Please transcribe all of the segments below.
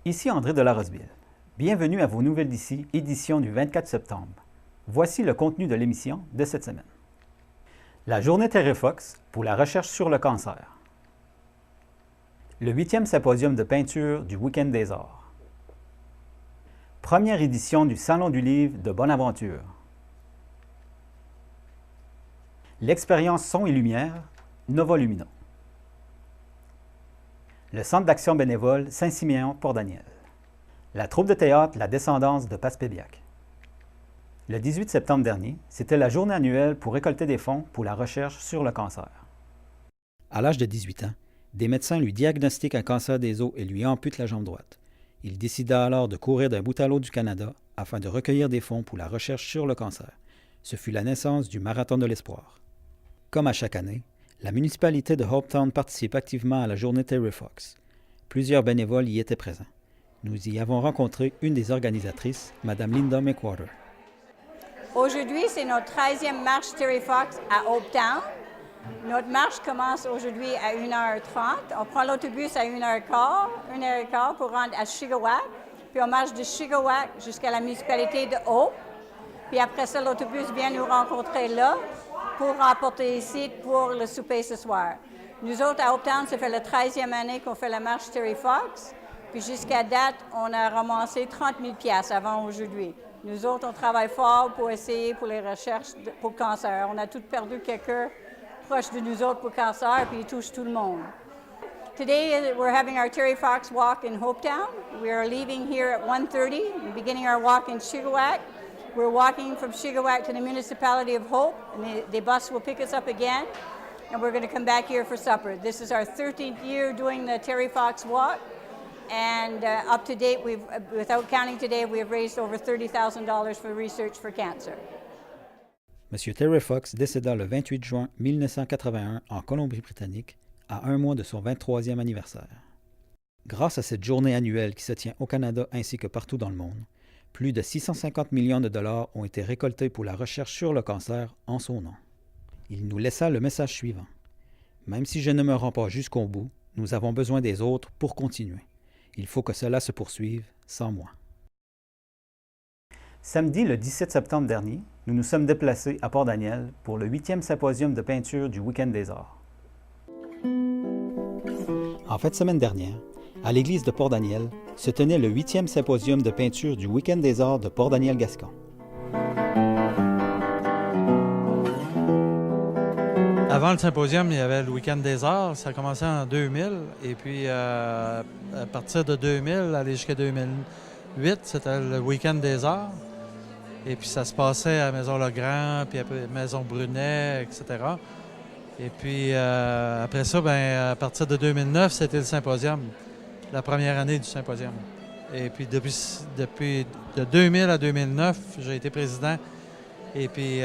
Ici André de Larosville. Bienvenue à vos nouvelles d'ici, édition du 24 septembre. Voici le contenu de l'émission de cette semaine. La journée Terry Fox pour la recherche sur le cancer. Le 8e symposium de peinture du Week-end des Arts. Première édition du Salon du livre de Bonaventure. L'expérience son et lumière, Nova Lumino. Le Centre d'action bénévole Saint-Siméon Port-Daniel. La troupe de théâtre La Descendance de Passepébiac. Le 18 septembre dernier, c'était la journée annuelle pour récolter des fonds pour la recherche sur le cancer. À l'âge de 18 ans, des médecins lui diagnostiquent un cancer des os et lui amputent la jambe droite. Il décida alors de courir d'un bout à l'autre du Canada afin de recueillir des fonds pour la recherche sur le cancer. Ce fut la naissance du Marathon de l'Espoir. Comme à chaque année, la municipalité de Hopetown participe activement à la journée Terry Fox. Plusieurs bénévoles y étaient présents. Nous y avons rencontré une des organisatrices, Mme Linda McWhorter. Aujourd'hui, c'est notre 13e marche Terry Fox à Hopetown. Notre marche commence aujourd'hui à 1h30. On prend l'autobus à 1h15 pour rendre à Chilliwack. Puis on marche de Chilliwack jusqu'à la municipalité de Hope. Puis après ça, l'autobus vient nous rencontrer là pour remporter ici pour le souper ce soir. Nous autres, à Hopetown, ça fait la 13e année qu'on fait la marche Terry Fox. Puis jusqu'à date, on a ramassé 30 000 $ avant aujourd'hui. Nous autres, on travaille fort pour essayer pour les recherches pour le cancer. On a tous perdu quelqu'un proche de nous autres pour le cancer, puis il touche tout le monde. Today, we're having our Terry Fox walk in Hopetown. We are leaving here at 1:30 and beginning our walk in Chilliwack. We're walking from Chilliwack to the municipality of Hope, and the bus will pick us up again, and we're going to come back here for supper. This is our 13th year doing the Terry Fox walk, and up to date, without counting today, we have raised over $30,000 for research for cancer. M. Terry Fox décéda le 28 juin 1981 en Colombie-Britannique, à un mois de son 23e anniversaire. Grâce à cette journée annuelle qui se tient au Canada ainsi que partout dans le monde, plus de 650 millions de dollars ont été récoltés pour la recherche sur le cancer en son nom. Il nous laissa le message suivant. Même si je ne me rends pas jusqu'au bout, nous avons besoin des autres pour continuer. Il faut que cela se poursuive sans moi. Samedi, le 17 septembre dernier, nous nous sommes déplacés à Port-Daniel pour le 8e symposium de peinture du Week-end des Arts. En fin de semaine dernière, à l'église de Port-Daniel, se tenait le 8e symposium de peinture du Week-end des Arts de Port-Daniel-Gascon. Avant le symposium, il y avait le Week-end des Arts. Ça a commencé en 2000. Et puis, à partir de 2000, aller jusqu'à 2008, c'était le Week-end des Arts. Et puis, ça se passait à Maison-Legrand, puis après Maison Brunet, etc. Et puis, après ça, à partir de 2009, c'était le symposium, la première année du symposium. Et puis, depuis de 2000 à 2009, j'ai été président. Et puis,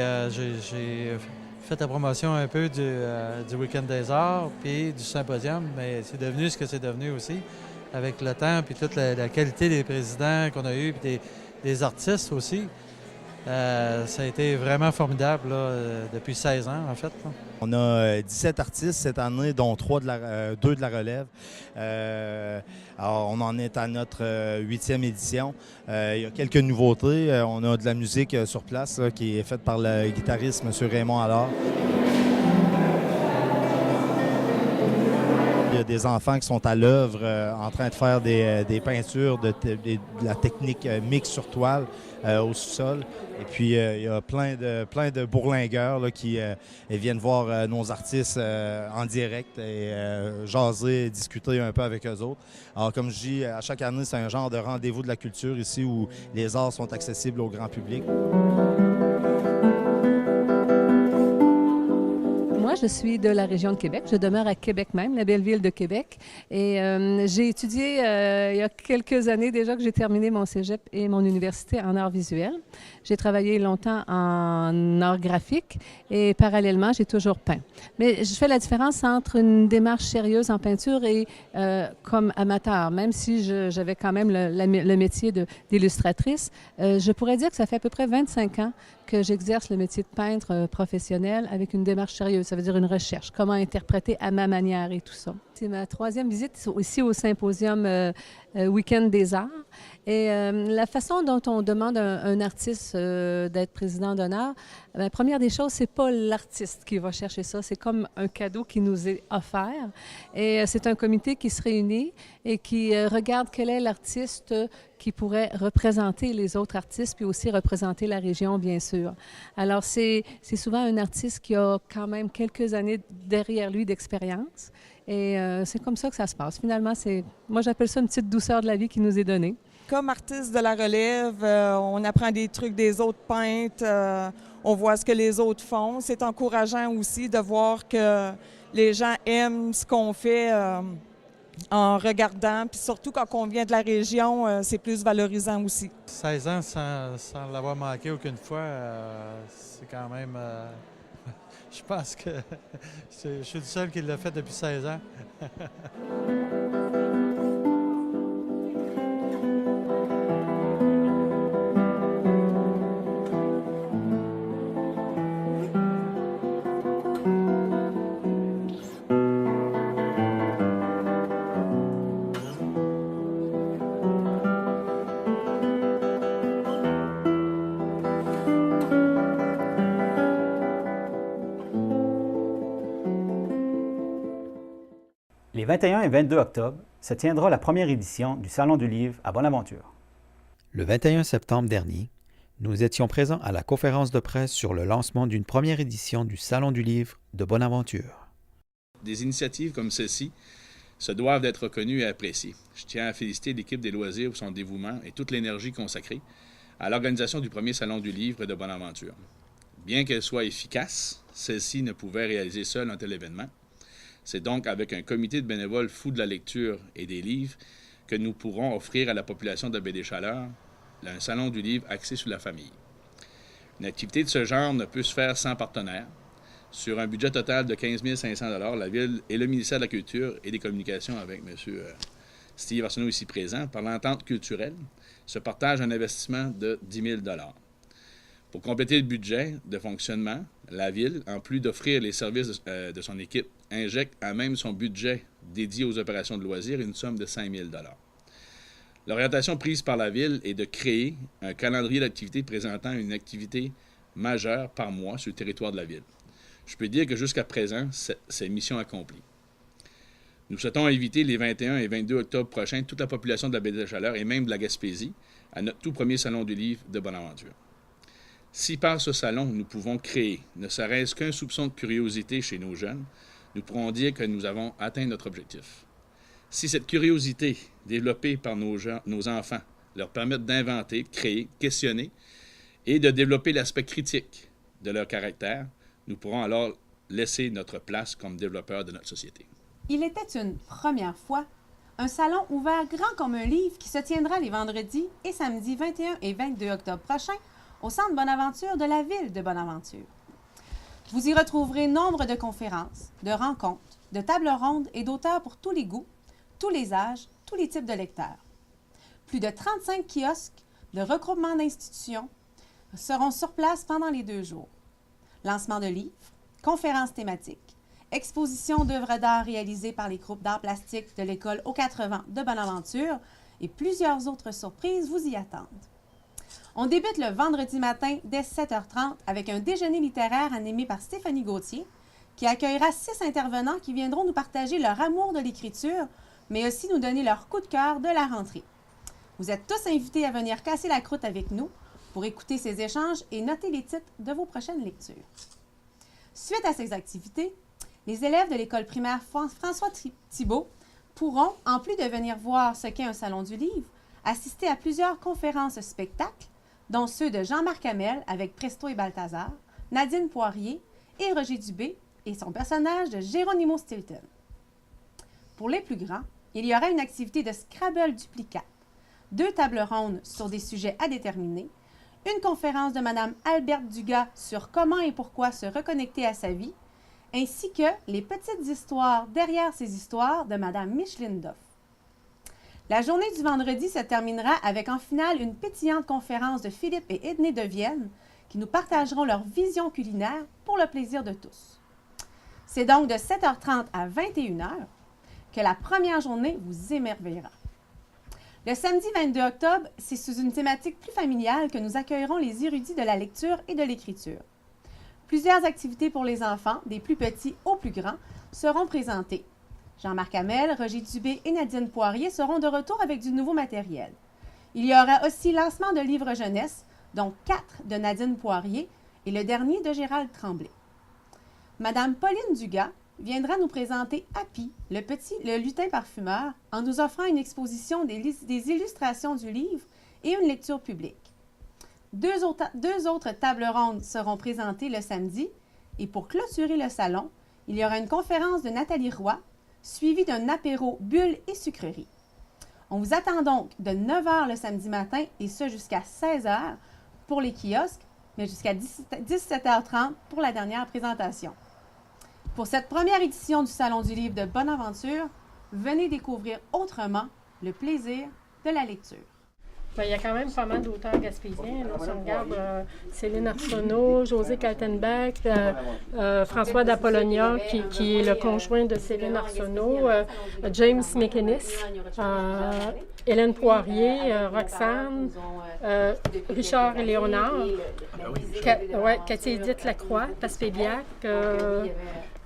j'ai fait la promotion un peu du Week-end des Arts, puis du symposium. Mais c'est devenu ce que c'est devenu aussi, avec le temps, puis toute la qualité des présidents qu'on a eus, puis des artistes aussi. Ça a été vraiment formidable là, depuis 16 ans, en fait. Là. On a 17 artistes cette année, dont 2 de la relève. Alors, on en est à notre 8e édition. Il y a quelques nouveautés. On a de la musique sur place là, qui est faite par le guitariste M. Raymond Allard. Il y a des enfants qui sont à l'œuvre en train de faire des peintures de la technique mix sur toile au sous-sol. Et puis, il y a plein de bourlingueurs là, qui viennent voir nos artistes en direct et jaser, discuter un peu avec eux autres. Alors, comme je dis, à chaque année, c'est un genre de rendez-vous de la culture ici où les arts sont accessibles au grand public. Moi, je suis de la région de Québec. Je demeure à Québec même, la belle ville de Québec. Et j'ai étudié il y a quelques années déjà que j'ai terminé mon cégep et mon université en arts visuels. J'ai travaillé longtemps en art graphique et parallèlement, j'ai toujours peint. Mais je fais la différence entre une démarche sérieuse en peinture et comme amateur. Même si j'avais quand même le métier d'illustratrice, je pourrais dire que ça fait à peu près 25 ans que j'exerce le métier de peintre professionnel avec une démarche sérieuse. Ça veut dire une recherche, comment interpréter à ma manière et tout ça. c'est ma 3e visite ici au Symposium Week-end des Arts. Et la façon dont on demande à un artiste d'être président d'honneur, la première des choses, c'est pas l'artiste qui va chercher ça, c'est comme un cadeau qui nous est offert. Et c'est un comité qui se réunit et qui regarde quel est l'artiste qui pourrait représenter les autres artistes, puis aussi représenter la région, bien sûr. Alors, c'est souvent un artiste qui a quand même quelques années derrière lui d'expérience. Et c'est comme ça que ça se passe. Finalement, moi, j'appelle ça une petite douceur de la vie qui nous est donnée. Comme artiste de la relève, on apprend des trucs des autres peintres, on voit ce que les autres font. C'est encourageant aussi de voir que les gens aiment ce qu'on fait en regardant. Puis surtout quand on vient de la région, c'est plus valorisant aussi. 16 ans sans l'avoir manqué aucune fois, c'est quand même... je pense que je suis le seul qui l'a fait depuis 16 ans. Les 21 et 22 octobre se tiendra la première édition du Salon du Livre à Bonaventure. Le 21 septembre dernier, nous étions présents à la conférence de presse sur le lancement d'une première édition du Salon du Livre de Bonaventure. Des initiatives comme celle-ci se doivent d'être reconnues et appréciées. Je tiens à féliciter l'équipe des loisirs pour son dévouement et toute l'énergie consacrée à l'organisation du premier Salon du Livre de Bonaventure. Bien qu'elle soit efficace, celle-ci ne pouvait réaliser seule un tel événement. C'est donc avec un comité de bénévoles fous de la lecture et des livres que nous pourrons offrir à la population de Baie-des-Chaleurs un salon du livre axé sur la famille. Une activité de ce genre ne peut se faire sans partenaire. Sur un budget total de 15 500 $, la Ville et le ministère de la Culture et des Communications, avec M. Steve Arsenault ici présent, par l'entente culturelle, se partagent un investissement de 10 000 $. Pour compléter le budget de fonctionnement, la Ville, en plus d'offrir les services de son équipe, injecte à même son budget dédié aux opérations de loisirs une somme de 5 000 $. L'orientation prise par la Ville est de créer un calendrier d'activités présentant une activité majeure par mois sur le territoire de la Ville. Je peux dire que jusqu'à présent, c'est mission accomplie. Nous souhaitons inviter les 21 et 22 octobre prochains toute la population de la Baie-des-Chaleurs et même de la Gaspésie à notre tout premier Salon du Livre de Bonaventure. Si par ce salon, nous pouvons créer, ne serait-ce qu'un soupçon de curiosité chez nos jeunes, nous pourrons dire que nous avons atteint notre objectif. Si cette curiosité, développée par nos enfants, leur permet d'inventer, de créer, de questionner et de développer l'aspect critique de leur caractère, nous pourrons alors laisser notre place comme développeurs de notre société. Il était une première fois un salon ouvert grand comme un livre qui se tiendra les vendredis et samedis 21 et 22 octobre prochains au Centre Bonaventure de la Ville de Bonaventure. Vous y retrouverez nombre de conférences, de rencontres, de tables rondes et d'auteurs pour tous les goûts, tous les âges, tous les types de lecteurs. Plus de 35 kiosques de regroupement d'institutions seront sur place pendant les 2 jours. Lancement de livres, conférences thématiques, expositions d'œuvres d'art réalisées par les groupes d'art plastique de l'École aux 80 de Bonaventure et plusieurs autres surprises vous y attendent. On débute le vendredi matin dès 7h30 avec un déjeuner littéraire animé par Stéphanie Gauthier, qui accueillera 6 intervenants qui viendront nous partager leur amour de l'écriture, mais aussi nous donner leur coup de cœur de la rentrée. Vous êtes tous invités à venir casser la croûte avec nous pour écouter ces échanges et noter les titres de vos prochaines lectures. Suite à ces activités, les élèves de l'école primaire François Thibault pourront, en plus de venir voir ce qu'est un salon du livre, assister à plusieurs conférences spectacles, dont ceux de Jean-Marc Hamel avec Presto et Balthazar, Nadine Poirier et Roger Dubé et son personnage de Geronimo Stilton. Pour les plus grands, il y aura une activité de Scrabble duplicate, 2 tables rondes sur des sujets à déterminer, une conférence de Mme Alberte Dugas sur comment et pourquoi se reconnecter à sa vie, ainsi que les petites histoires derrière ces histoires de Mme Micheline Doff. La journée du vendredi se terminera avec en finale une pétillante conférence de Philippe et Ednée de Vienne qui nous partageront leur vision culinaire pour le plaisir de tous. C'est donc de 7h30 à 21h. que la première journée vous émerveillera. Le samedi 22 octobre, c'est sous une thématique plus familiale que nous accueillerons les érudits de la lecture et de l'écriture. Plusieurs activités pour les enfants, des plus petits aux plus grands, seront présentées. Jean-Marc Hamel, Roger Dubé et Nadine Poirier seront de retour avec du nouveau matériel. Il y aura aussi lancement de livres jeunesse, dont 4 de Nadine Poirier et le dernier de Gérald Tremblay. Madame Pauline Dugas viendra nous présenter Happy, le lutin parfumeur, en nous offrant une exposition des illustrations du livre et une lecture publique. Deux autres tables rondes seront présentées le samedi et pour clôturer le salon, il y aura une conférence de Nathalie Roy, suivie d'un apéro bulles et sucreries. On vous attend donc de 9h le samedi matin et ce jusqu'à 16h pour les kiosques, mais jusqu'à 17h30 pour la dernière présentation. Pour cette première édition du Salon du livre de Bonaventure, venez découvrir autrement le plaisir de la lecture. Bien, il y a quand même pas mal d'auteurs gaspésiens. Là, si on regarde Céline Arsenault, José Kaltenbach, François d'Apollonia, qui est le conjoint de Céline Arsenault, James McInnes, Hélène Poirier, Roxane, Richard et Léonard, Cathy-Édith Lacroix, Passe-Pébiac,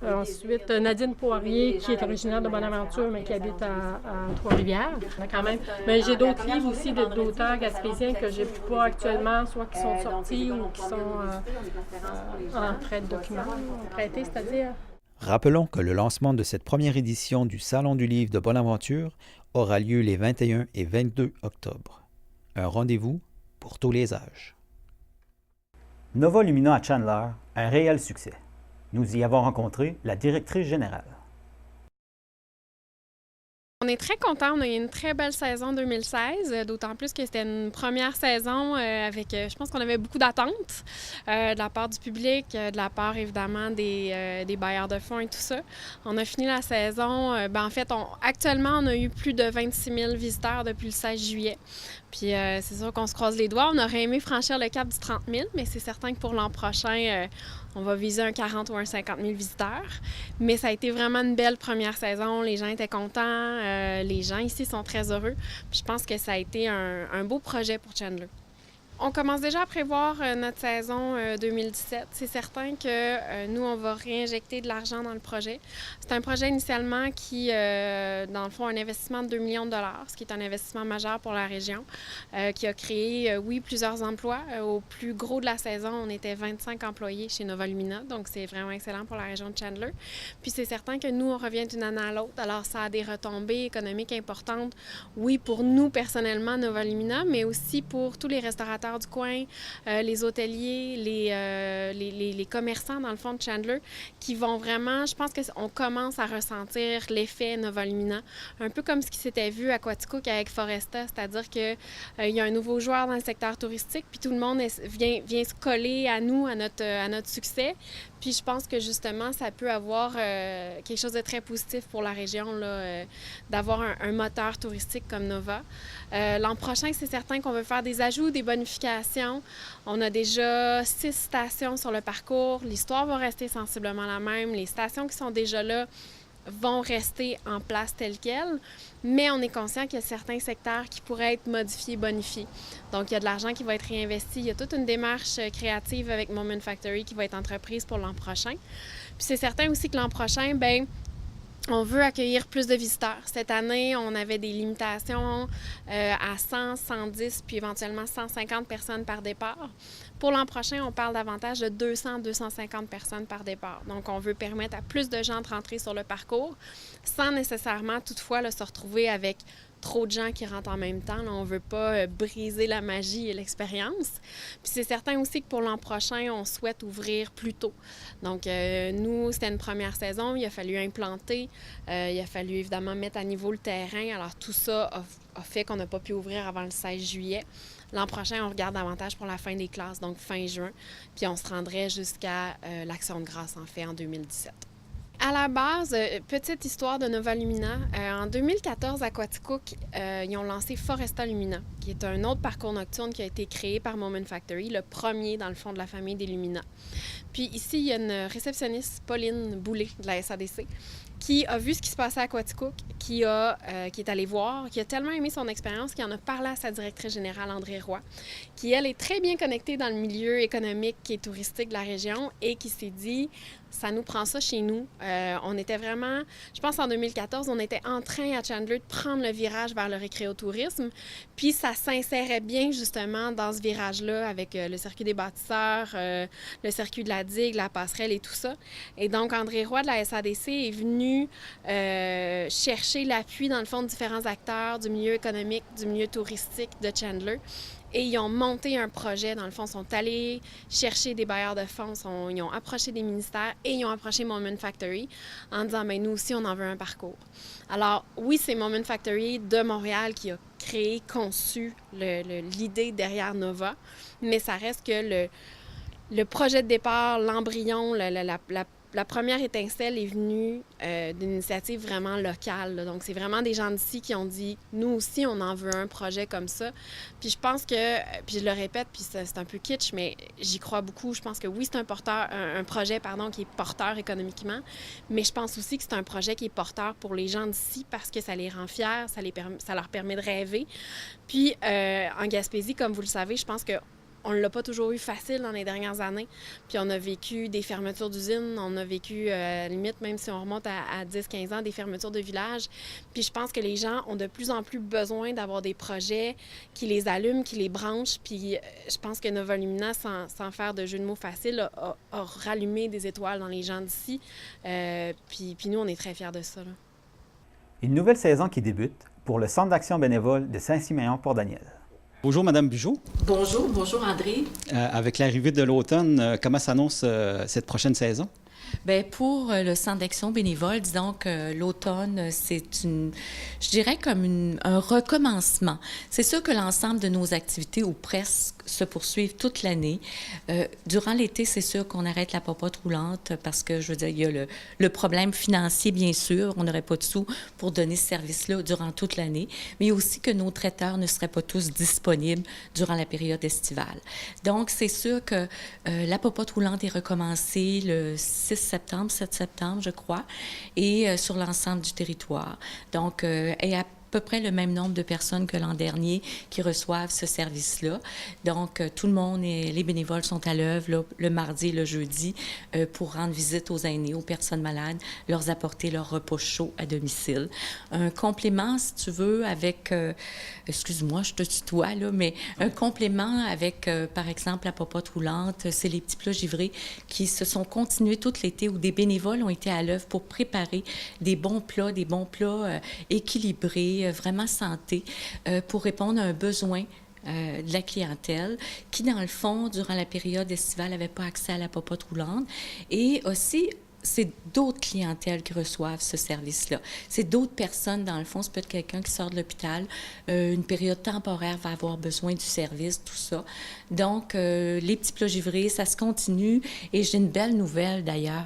ensuite, Nadine Poirier, qui est originaire de Bonaventure, mais qui habite à Trois-Rivières. Quand même. Mais j'ai d'autres livres aussi d'auteurs gaspésiens que je n'ai pas actuellement, soit qui sont sortis ou qui sont en prêt de documents, prêtés, c'est-à-dire. Rappelons que le lancement de cette première édition du Salon du livre de Bonaventure aura lieu les 21 et 22 octobre. Un rendez-vous pour tous les âges. Nova Lumina à Chandler, un réel succès. Nous y avons rencontré la directrice générale. On est très contents. On a eu une très belle saison 2016, d'autant plus que c'était une première saison avec, je pense qu'on avait beaucoup d'attentes de la part du public, de la part évidemment des bailleurs de fonds et tout ça. On a fini la saison, en fait, actuellement, on a eu plus de 26 000 visiteurs depuis le 16 juillet. Puis c'est sûr qu'on se croise les doigts. On aurait aimé franchir le cap du 30 000, mais c'est certain que pour l'an prochain, on va viser un 40 ou un 50 000 visiteurs. Mais ça a été vraiment une belle première saison. Les gens étaient contents. Les gens ici sont très heureux. Puis je pense que ça a été un beau projet pour Chandler. On commence déjà à prévoir notre saison 2017. C'est certain que nous, on va réinjecter de l'argent dans le projet. C'est un projet initialement qui, dans le fond, un investissement de 2 millions de dollars, ce qui est un investissement majeur pour la région, qui a créé, oui, plusieurs emplois. Au plus gros de la saison, on était 25 employés chez Nova Lumina, donc c'est vraiment excellent pour la région de Chandler. Puis c'est certain que nous, on revient d'une année à l'autre, alors ça a des retombées économiques importantes, oui, pour nous personnellement, Nova Lumina, mais aussi pour tous les restaurateurs du coin, les hôteliers, les commerçants dans le fond de Chandler qui vont vraiment, je pense qu'on commence à ressentir l'effet Nova Lumina, un peu comme ce qui s'était vu à Quaticook avec Foresta, c'est-à-dire qu'il y a un nouveau joueur dans le secteur touristique, puis tout le monde vient se coller à nous, à notre succès. Puis je pense que justement, ça peut avoir quelque chose de très positif pour la région, là, d'avoir un moteur touristique comme Nova. L'an prochain, c'est certain qu'on veut faire des ajouts, des bonifications. On a déjà 6 stations sur le parcours. L'histoire va rester sensiblement la même. Les stations qui sont déjà là vont rester en place telles quelles, mais on est conscient qu'il y a certains secteurs qui pourraient être modifiés, bonifiés. Donc, il y a de l'argent qui va être réinvesti. Il y a toute une démarche créative avec Moment Factory qui va être entreprise pour l'an prochain. Puis c'est certain aussi que l'an prochain, bien, on veut accueillir plus de visiteurs. Cette année, on avait des limitations à 100, 110, puis éventuellement 150 personnes par départ. Pour l'an prochain, on parle davantage de 200, 250 personnes par départ. Donc, on veut permettre à plus de gens de rentrer sur le parcours sans nécessairement, toutefois, se retrouver avec trop de gens qui rentrent en même temps. Là, on ne veut pas briser la magie et l'expérience. Puis c'est certain aussi que pour l'an prochain, on souhaite ouvrir plus tôt. Donc, nous, c'était une première saison. Il a fallu implanter. Il a fallu évidemment mettre à niveau le terrain. Alors, tout ça a fait qu'on n'a pas pu ouvrir avant le 16 juillet. L'an prochain, on regarde davantage pour la fin des classes, donc fin juin. Puis on se rendrait jusqu'à l'Action de grâce, en fait, en 2017. À la base, petite histoire de Nova Lumina. En 2014, à Quaticook, ils ont lancé Foresta Lumina, qui est un autre parcours nocturne qui a été créé par Moment Factory, le premier dans le fond de la famille des Lumina. Puis ici, il y a une réceptionniste, Pauline Boulay, de la SADC, qui a vu ce qui se passait à Quaticook, qui est allé voir, qui a tellement aimé son expérience, qui en a parlé à sa directrice générale, André Roy, qui, elle, est très bien connectée dans le milieu économique et touristique de la région et qui s'est dit, ça nous prend ça chez nous. On était vraiment, je pense en 2014, on était en train à Chandler de prendre le virage vers le récréotourisme, puis ça s'insérait bien justement dans ce virage-là avec le circuit des bâtisseurs, le circuit de la digue, la passerelle et tout ça. Et donc, André Roy de la SADC est venu chercher l'appui, dans le fond, de différents acteurs du milieu économique, du milieu touristique de Chandler. Et ils ont monté un projet, dans le fond, sont allés chercher des bailleurs de fonds, ils ont approché des ministères et ils ont approché Moment Factory en disant, bien, nous aussi, on en veut un parcours. Alors, oui, c'est Moment Factory de Montréal qui a créé, conçu l'idée derrière Nova, mais ça reste que le projet de départ, l'embryon, la première étincelle est venue d'une initiative vraiment locale, là. Donc, c'est vraiment des gens d'ici qui ont dit, nous aussi, on en veut un projet comme ça. Puis je pense que, puis je le répète, puis c'est un peu kitsch, mais j'y crois beaucoup. Je pense que oui, c'est un projet qui est porteur économiquement, mais je pense aussi que c'est un projet qui est porteur pour les gens d'ici parce que ça les rend fiers, ça leur permet de rêver. Puis en Gaspésie, comme vous le savez, je pense que on ne l'a pas toujours eu facile dans les dernières années. Puis on a vécu des fermetures d'usines, on a vécu, limite, même si on remonte à 10-15 ans, des fermetures de villages. Puis je pense que les gens ont de plus en plus besoin d'avoir des projets qui les allument, qui les branchent. Puis je pense que Nova Lumina, sans faire de jeu de mots facile, a rallumé des étoiles dans les gens d'ici. Puis nous, on est très fiers de ça, là. Une nouvelle saison qui débute pour le Centre d'action bénévole de Saint-Siméon-Port-Daniel. Bonjour, Madame Bugeaud. Bonjour André. Avec l'arrivée de l'automne, comment s'annonce cette prochaine saison? Bien, pour le Centre d'action bénévole, disons que l'automne, c'est je dirais comme un recommencement. C'est sûr que l'ensemble de nos activités, ou presque, se poursuivent toute l'année. Durant l'été, c'est sûr qu'on arrête la popote roulante parce que, je veux dire, il y a le problème financier, bien sûr. On n'aurait pas de sous pour donner ce service-là durant toute l'année. Mais aussi que nos traiteurs ne seraient pas tous disponibles durant la période estivale. Donc, c'est sûr que la popote roulante est recommencée le 7 septembre, je crois, et sur l'ensemble du territoire. Donc, et à peu près le même nombre de personnes que l'an dernier qui reçoivent ce service-là. Donc, tout le monde et les bénévoles sont à l'œuvre là, le mardi et le jeudi pour rendre visite aux aînés, aux personnes malades, leur apporter leur repas chaud à domicile. Un complément, si tu veux, avec... excuse-moi, je te tutoie, là, mais un complément avec, par exemple, la popote roulante, c'est les petits plats givrés qui se sont continués tout l'été où des bénévoles ont été à l'œuvre pour préparer des bons plats équilibrés, vraiment santé, pour répondre à un besoin de la clientèle qui, dans le fond, durant la période estivale, n'avait pas accès à la popote roulante. Et aussi, c'est d'autres clientèles qui reçoivent ce service-là. C'est d'autres personnes, dans le fond. C'est peut-être quelqu'un qui sort de l'hôpital, une période temporaire va avoir besoin du service, tout ça. Donc, les petits plats givrés, ça se continue. Et j'ai une belle nouvelle, d'ailleurs.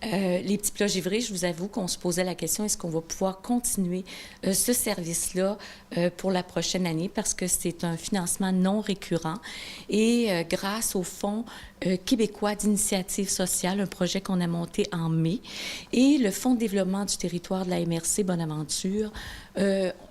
Les petits plats givrés, je vous avoue qu'on se posait la question, est-ce qu'on va pouvoir continuer ce service-là pour la prochaine année? Parce que c'est un financement non récurrent. Et grâce au Fonds québécois d'initiative sociale, un projet qu'on a monté en mai, et le Fonds de développement du territoire de la MRC Bonaventure,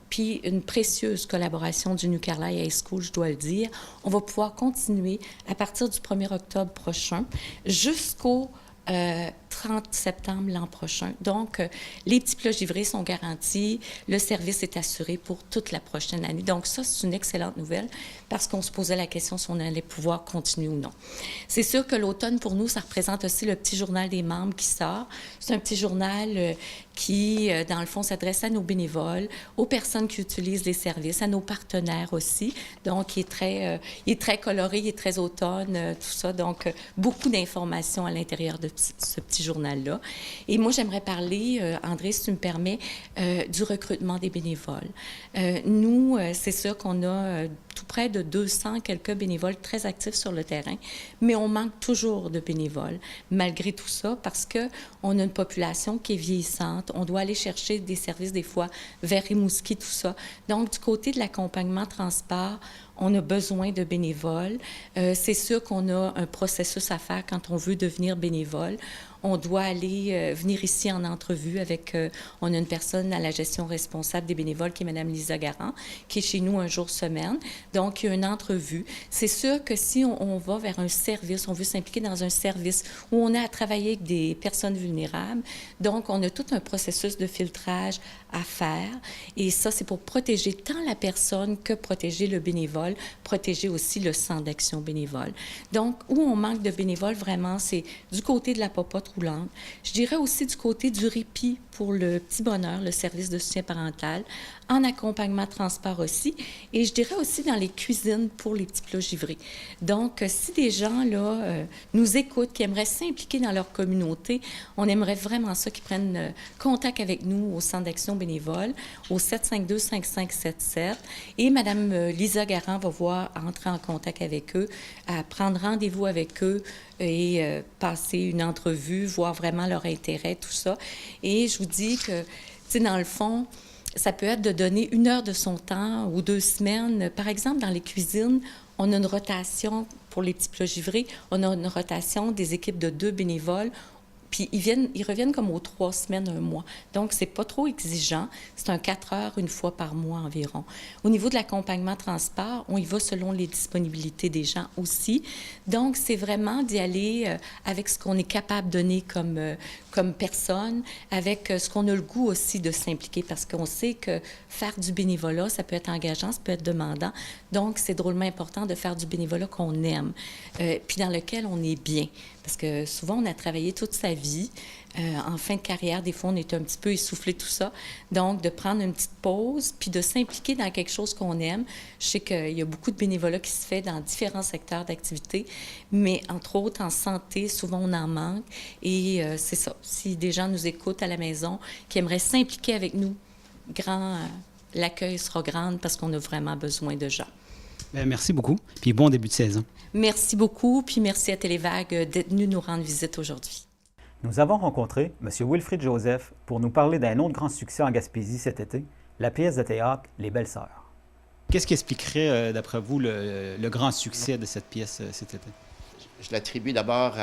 puis une précieuse collaboration du New Carlisle High School, je dois le dire, on va pouvoir continuer à partir du 1er octobre prochain jusqu'au 30 septembre l'an prochain. Donc, les petits plats givrés sont garantis. Le service est assuré pour toute la prochaine année. Donc, ça, c'est une excellente nouvelle parce qu'on se posait la question si on allait pouvoir continuer ou non. C'est sûr que l'automne, pour nous, ça représente aussi le petit journal des membres qui sort. C'est un petit journal qui, dans le fond, s'adresse à nos bénévoles, aux personnes qui utilisent les services, à nos partenaires aussi. Donc, il est très coloré, il est très automne, tout ça. Donc, beaucoup d'informations à l'intérieur de ce petit journal-là. Et moi, j'aimerais parler, André, si tu me permets, du recrutement des bénévoles. Nous, c'est sûr qu'on a tout près de 200 quelques bénévoles très actifs sur le terrain, mais on manque toujours de bénévoles, malgré tout ça, parce qu'on a une population qui est vieillissante. On doit aller chercher des services, des fois, vers Rimouski, tout ça. Donc, du côté de l'accompagnement transport, on a besoin de bénévoles. C'est sûr qu'on a un processus à faire quand on veut devenir bénévole. On doit aller venir ici en entrevue avec... on a une personne à la gestion responsable des bénévoles qui est Mme Lisa Garand, qui est chez nous un jour semaine. Donc, il y a une entrevue. C'est sûr que si on va vers un service, on veut s'impliquer dans un service où on a à travailler avec des personnes vulnérables, donc on a tout un processus de filtrage à faire. Et ça, c'est pour protéger tant la personne que protéger le bénévole, protéger aussi le centre d'action bénévole. Donc, où on manque de bénévoles, vraiment, c'est du côté de la popote roulante. Je dirais aussi du côté du répit pour le petit bonheur, le service de soutien parental, en accompagnement transport aussi, et je dirais aussi dans les cuisines pour les petits plats givrés. Donc, si des gens là nous écoutent, qui aimeraient s'impliquer dans leur communauté, on aimerait vraiment ça qu'ils prennent contact avec nous au Centre d'action bénévole, au 752-5577, et Mme Lisa Garand va entrer en contact avec eux, à prendre rendez-vous avec eux et passer une entrevue, voir vraiment leur intérêt, tout ça. Et je vous dis que, tu sais, dans le fond, ça peut être de donner 1 heure de son temps ou 2 semaines. Par exemple, dans les cuisines, on a une rotation pour les petits plats givrés. On a une rotation des équipes de 2 bénévoles. Puis ils reviennent comme aux 3 semaines, 1 mois. Donc, c'est pas trop exigeant. C'est un 4 heures 1 fois par mois environ. Au niveau de l'accompagnement transport, on y va selon les disponibilités des gens aussi. Donc, c'est vraiment d'y aller avec ce qu'on est capable de donner comme personne, avec ce qu'on a le goût aussi de s'impliquer, parce qu'on sait que faire du bénévolat, ça peut être engageant, ça peut être demandant. Donc, c'est drôlement important de faire du bénévolat qu'on aime, puis dans lequel on est bien. Parce que souvent, on a travaillé toute sa vie. En fin de carrière, des fois, on est un petit peu essoufflé, tout ça. Donc, de prendre une petite pause, puis de s'impliquer dans quelque chose qu'on aime. Je sais qu'il y a beaucoup de bénévolat qui se fait dans différents secteurs d'activité, mais entre autres, en santé, souvent, on en manque. Et c'est ça. Si des gens nous écoutent à la maison, qui aimeraient s'impliquer avec nous, l'accueil sera grand parce qu'on a vraiment besoin de gens. Bien, merci beaucoup, puis bon début de saison. Merci beaucoup, puis merci à Télévague d'être venu nous rendre visite aujourd'hui. Nous avons rencontré M. Wilfrid Joseph pour nous parler d'un autre grand succès en Gaspésie cet été, la pièce de théâtre Les Belles-Sœurs. Qu'est-ce qui expliquerait, d'après vous, le grand succès de cette pièce cet été? Je l'attribue d'abord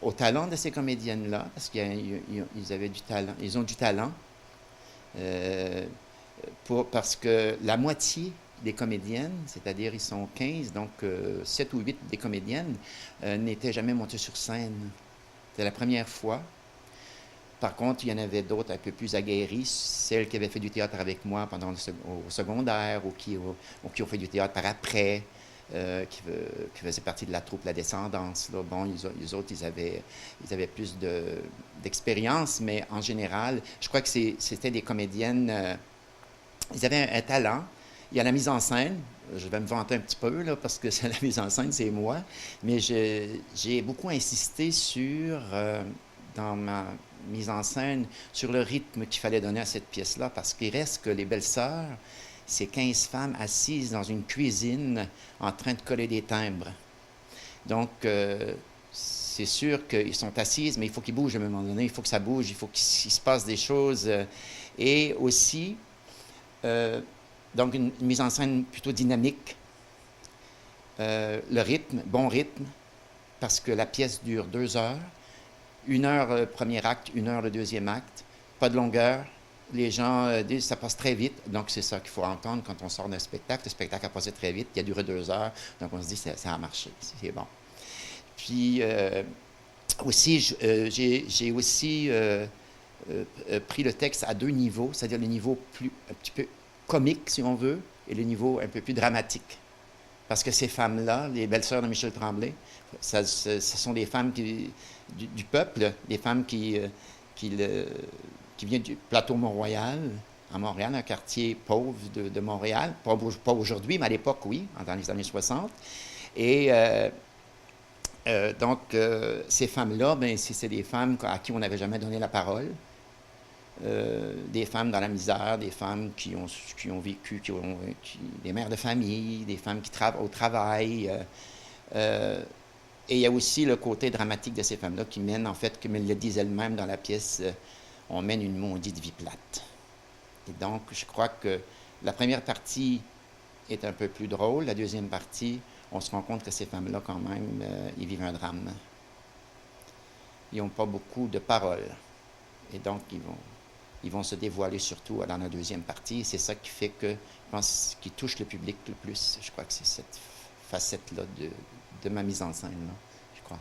au talent de ces comédiennes-là, parce qu'ils avaient du talent, ils ont du talent, parce que la moitié des comédiennes, c'est-à-dire ils sont 15, donc 7 ou 8 des comédiennes, n'étaient jamais montées sur scène. C'était la première fois. Par contre, il y en avait d'autres un peu plus aguerries, celles qui avaient fait du théâtre avec moi pendant au secondaire ou qui ont fait du théâtre par après, qui faisaient partie de la troupe La Descendance. Là. Bon, les autres, ils avaient plus d'expérience, mais en général, je crois que c'était des comédiennes, ils avaient un talent. Il y a la mise en scène. Je vais me vanter un petit peu, là, parce que la mise en scène, c'est moi. Mais j'ai beaucoup insisté dans ma mise en scène, sur le rythme qu'il fallait donner à cette pièce-là, parce qu'il reste que Les Belles-Sœurs, c'est 15 femmes assises dans une cuisine en train de coller des timbres. Donc, c'est sûr qu'ils sont assises, mais il faut qu'ils bougent à un moment donné. Il faut que ça bouge, il faut qu'il se passe des choses. Et aussi... donc, une mise en scène plutôt dynamique. Le rythme, bon rythme, parce que la pièce dure 2 heures. 1 heure premier acte, 1 heure le deuxième acte. Pas de longueur. Les gens disent ça passe très vite. Donc, c'est ça qu'il faut entendre quand on sort d'un spectacle. Le spectacle a passé très vite. Il a duré 2 heures. Donc, on se dit ça a marché. C'est bon. Puis, aussi, j'ai aussi pris le texte à 2 niveaux, c'est-à-dire le niveau un petit peu comique, si on veut, et le niveau un peu plus dramatique. Parce que ces femmes-là, les Belles-Sœurs de Michel Tremblay, ce sont des femmes du peuple, des femmes qui viennent du plateau Mont-Royal, à Montréal, un quartier pauvre de Montréal. Pas aujourd'hui, mais à l'époque, oui, dans les années 60. Et donc, ces femmes-là, bien, c'est des femmes à qui on n'avait jamais donné la parole. Des femmes dans la misère, des femmes qui ont vécu, des mères de famille, des femmes qui travaillent au travail. Et il y a aussi le côté dramatique de ces femmes-là qui mènent, en fait, comme elles le disent elles-mêmes dans la pièce, on mène une maudite vie plate. Et donc, je crois que la première partie est un peu plus drôle. La deuxième partie, on se rend compte que ces femmes-là, quand même, ils vivent un drame. Ils n'ont pas beaucoup de paroles. Et donc, ils vont se dévoiler surtout dans la deuxième partie. C'est ça qui fait que, je pense, qui touche le public le plus. Je crois que c'est cette facette-là de ma mise en scène, là, je crois.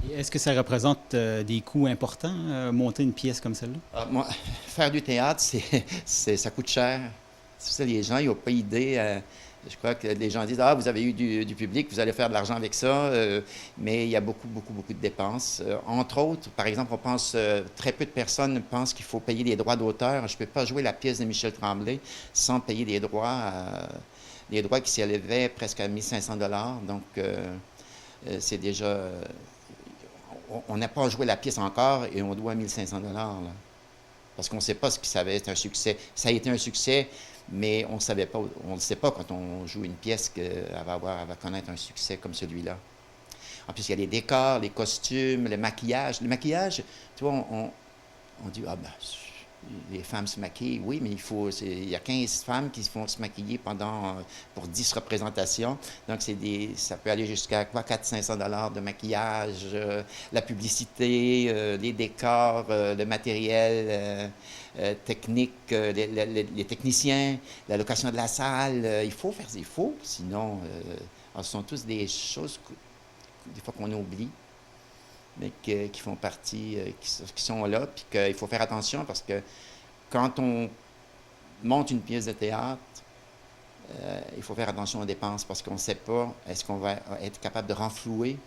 Et est-ce que ça représente des coûts importants, monter une pièce comme celle-là? Moi, faire du théâtre, ça coûte cher. C'est ça, les gens, ils n'ont pas idée. Je crois que les gens disent « Ah, vous avez eu du public, vous allez faire de l'argent avec ça. Mais il y a beaucoup de dépenses. Entre autres, par exemple, on pense, très peu de personnes pensent qu'il faut payer les droits d'auteur. Je ne peux pas jouer la pièce de Michel Tremblay sans payer des droits qui s'élevaient presque à 1 500 $. Donc, c'est déjà... on n'a pas joué la pièce encore et on doit 1 500 $. Là. Parce qu'on ne sait pas ce que ça va être un succès. Ça a été un succès, mais on ne sait pas quand on joue une pièce qu'elle va connaître un succès comme celui-là. En plus, il y a les décors, les costumes, le maquillage. Le maquillage, tu vois, on dit, ah ben, les femmes se maquillent, oui, mais il y a 15 femmes qui vont se maquiller pour 10 représentations. Donc, ça peut aller jusqu'à 400-500 $ de maquillage, la publicité, les décors, le matériel technique, les techniciens, la location de la salle. Il faut, sinon, ce sont tous des choses des fois qu'on oublie, mais qui font partie, qui sont là, puis qu'il faut faire attention parce que quand on monte une pièce de théâtre, il faut faire attention aux dépenses parce qu'on ne sait pas, est-ce qu'on va être capable de renflouer?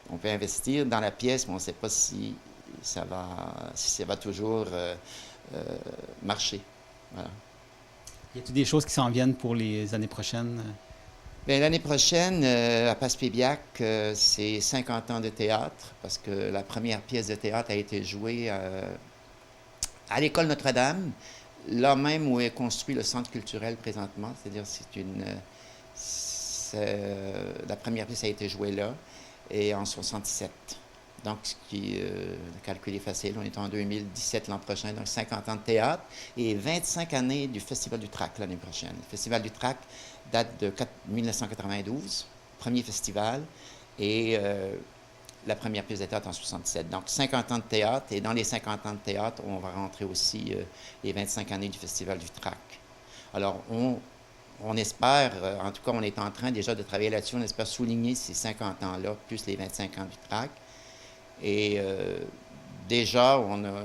On peut investir dans la pièce, mais on ne sait pas si ça va toujours marcher. Voilà. Y a-t-il des choses qui s'en viennent pour les années prochaines? Bien, l'année prochaine, à Passepébiac, c'est 50 ans de théâtre, parce que la première pièce de théâtre a été jouée à l'École Notre-Dame, là même où est construit le centre culturel présentement. C'est-à-dire, la première pièce a été jouée là, et en 67. Donc, ce qui le calcul est facile, on est en 2017 l'an prochain, donc 50 ans de théâtre, et 25 années du Festival du Trac l'année prochaine. Le Festival du Trac date de 1992, premier festival, et la première pièce de théâtre en 67. Donc, 50 ans de théâtre, et dans les 50 ans de théâtre, on va rentrer aussi les 25 années du Festival du Trac. Alors, on espère, en tout cas, on est en train déjà de travailler là-dessus, on espère souligner ces 50 ans-là, plus les 25 ans du Trac. Et déjà,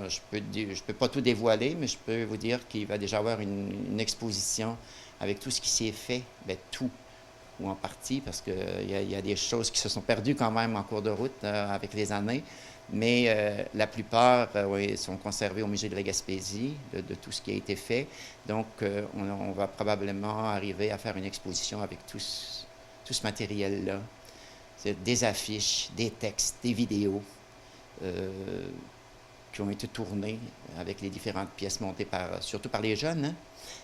je peux pas tout dévoiler, mais je peux vous dire qu'il va déjà y avoir une exposition avec tout ce qui s'est fait, bien, tout, ou en partie, parce qu'il y a des choses qui se sont perdues quand même en cours de route avec les années, mais la plupart sont conservées au Musée de la Gaspésie, de tout ce qui a été fait. Donc, on va probablement arriver à faire une exposition avec tout ce matériel-là. C'est des affiches, des textes, des vidéos qui ont été tournées avec les différentes pièces montées surtout par les jeunes, hein?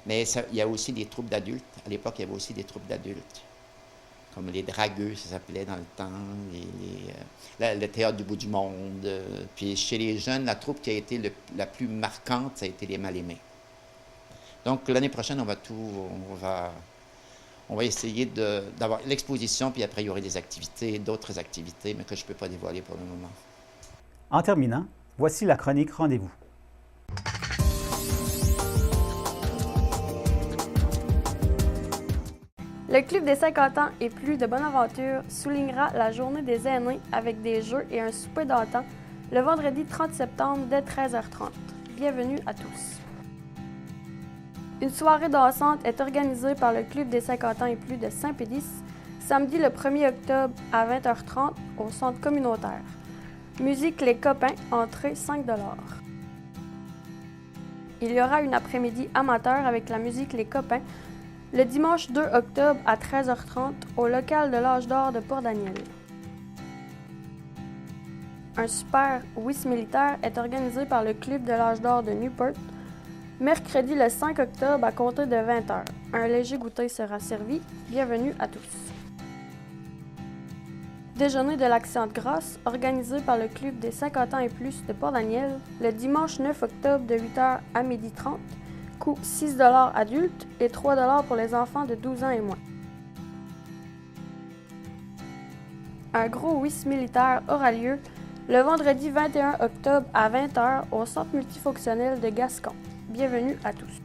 Mais il y a aussi des troupes d'adultes. À l'époque, il y avait aussi des troupes d'adultes, comme les Dragueux, ça s'appelait dans le temps, le Théâtre du bout du monde. Puis chez les jeunes, la troupe qui a été la plus marquante, ça a été les Mal-Aimés. Donc l'année prochaine, on va essayer d'avoir l'exposition, puis après il y aurait d'autres activités, mais que je ne peux pas dévoiler pour le moment. En terminant, voici la chronique Rendez-vous. Le Club des 50 ans et plus de Bonaventure soulignera la journée des aînés avec des jeux et un souper d'antan le vendredi 30 septembre dès 13h30. Bienvenue à tous. Une soirée dansante est organisée par le Club des 50 ans et plus de Saint-Pédis samedi le 1er octobre à 20h30 au centre communautaire. Musique Les Copains, entrée 5 $. Il y aura une après-midi amateur avec la musique Les Copains le dimanche 2 octobre à 13h30 au local de l'Âge d'Or de Port-Daniel. Un super whist militaire est organisé par le Club de l'Âge d'Or de Newport mercredi le 5 octobre à compter de 20h. Un léger goûter sera servi. Bienvenue à tous. Déjeuner de l'Action de grâce organisé par le Club des 50 ans et plus de Port-Daniel le dimanche 9 octobre de 8h à 12h30. coût 6 $ adultes et 3 $ pour les enfants de 12 ans et moins. Un gros whist militaire aura lieu le vendredi 21 octobre à 20 h au Centre multifonctionnel de Gascon. Bienvenue à tous.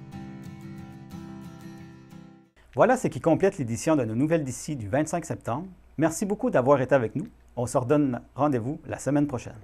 Voilà ce qui complète l'édition de nos nouvelles d'ici du 25 septembre. Merci beaucoup d'avoir été avec nous. On se redonne rendez-vous la semaine prochaine.